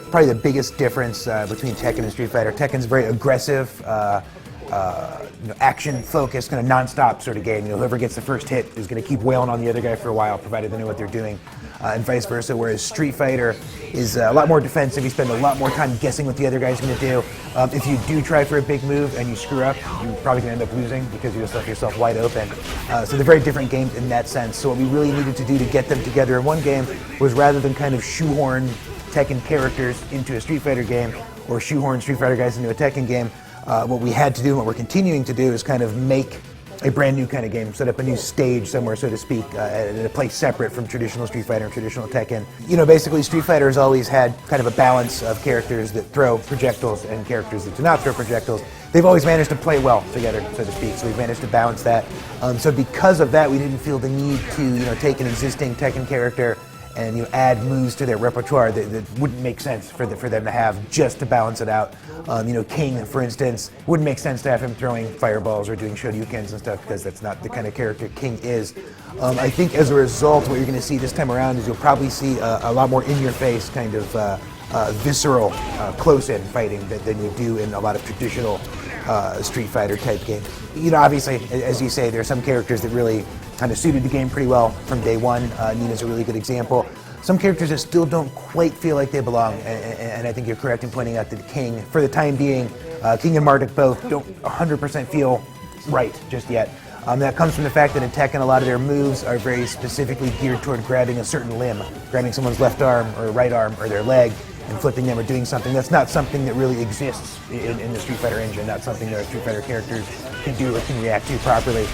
probably the biggest difference between Tekken and Street Fighter. Tekken's very aggressive, action-focused, kind of non-stop sort of game. Whoever gets the first hit is going to keep wailing on the other guy for a while, provided they know what they're doing, and vice versa. Whereas Street Fighter is a lot more defensive. You spend a lot more time guessing what the other guy's going to do. If you do try for a big move and you screw up, you're probably going to end up losing because you just left yourself wide open. So they're very different games in that sense. So what we really needed to do to get them together in one game was, rather than kind of shoehorn Tekken characters into a Street Fighter game or shoehorn Street Fighter guys into a Tekken game, what we had to do and what we're continuing to do is kind of make a brand new kind of game, set up a new stage somewhere, so to speak, at a place separate from traditional Street Fighter and traditional Tekken. Basically Street Fighter has always had kind of a balance of characters that throw projectiles and characters that do not throw projectiles. They've always managed to play well together, so to speak, so we've managed to balance that. So because of that, we didn't feel the need to take an existing Tekken character and add moves to their repertoire that wouldn't make sense for them to have just to balance it out. King, for instance, wouldn't make sense to have him throwing fireballs or doing shoryukens and stuff, because that's not the kind of character King is. I think as a result, what you're going to see this time around is you'll probably see a lot more in-your-face kind of visceral, close-in fighting than you do in a lot of traditional Street Fighter type games. Obviously, as you say, there are some characters that really kind of suited the game pretty well from day one. Nina's a really good example. Some characters that still don't quite feel like they belong, and I think you're correct in pointing out that King, for the time being, King and Marduk both don't 100% feel right just yet. That comes from the fact that in Tekken, a lot of their moves are very specifically geared toward grabbing a certain limb, grabbing someone's left arm or right arm or their leg and flipping them or doing something. That's not something that really exists in the Street Fighter engine, not something that our Street Fighter characters can do or can react to properly.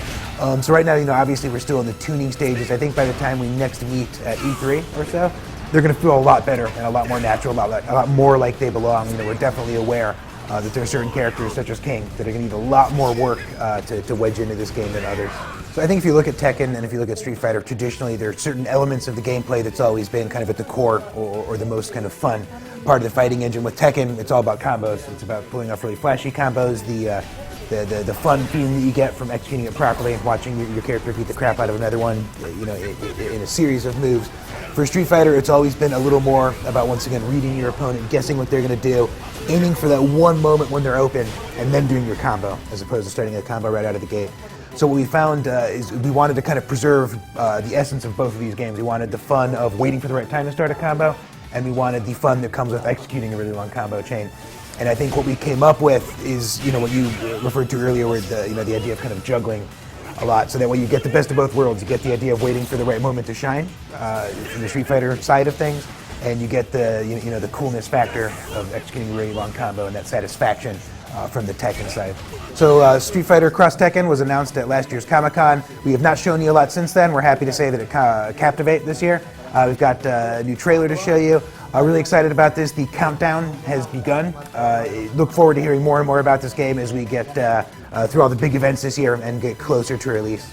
So right now, obviously we're still in the tuning stages. I think by the time we next meet at E3 or so, they're going to feel a lot better and a lot more natural, a lot more like they belong. We're definitely aware that there are certain characters, such as King, that are going to need a lot more work to wedge into this game than others. So I think if you look at Tekken and if you look at Street Fighter, traditionally there are certain elements of the gameplay that's always been kind of at the core or the most kind of fun part of the fighting engine. With Tekken, it's all about combos. It's about pulling off really flashy combos, the fun feeling that you get from executing it properly and watching your character beat the crap out of another one, in a series of moves. For Street Fighter, it's always been a little more about, once again, reading your opponent, guessing what they're going to do, aiming for that one moment when they're open, and then doing your combo, as opposed to starting a combo right out of the gate. So what we found is we wanted to kind of preserve the essence of both of these games. We wanted the fun of waiting for the right time to start a combo, and we wanted the fun that comes with executing a really long combo chain. And I think what we came up with is, what you referred to earlier with the idea of kind of juggling a lot, so that way you get the best of both worlds. You get the idea of waiting for the right moment to shine from the Street Fighter side of things, and you get the the coolness factor of executing a really long combo and that satisfaction from the Tekken side. So Street Fighter Cross Tekken was announced at last year's Comic-Con. We have not shown you a lot since then. We're happy to say that it Captivate this year. We've got a new trailer to show you. Really excited about this. The countdown has begun. Look forward to hearing more and more about this game as we get through all the big events this year and get closer to release.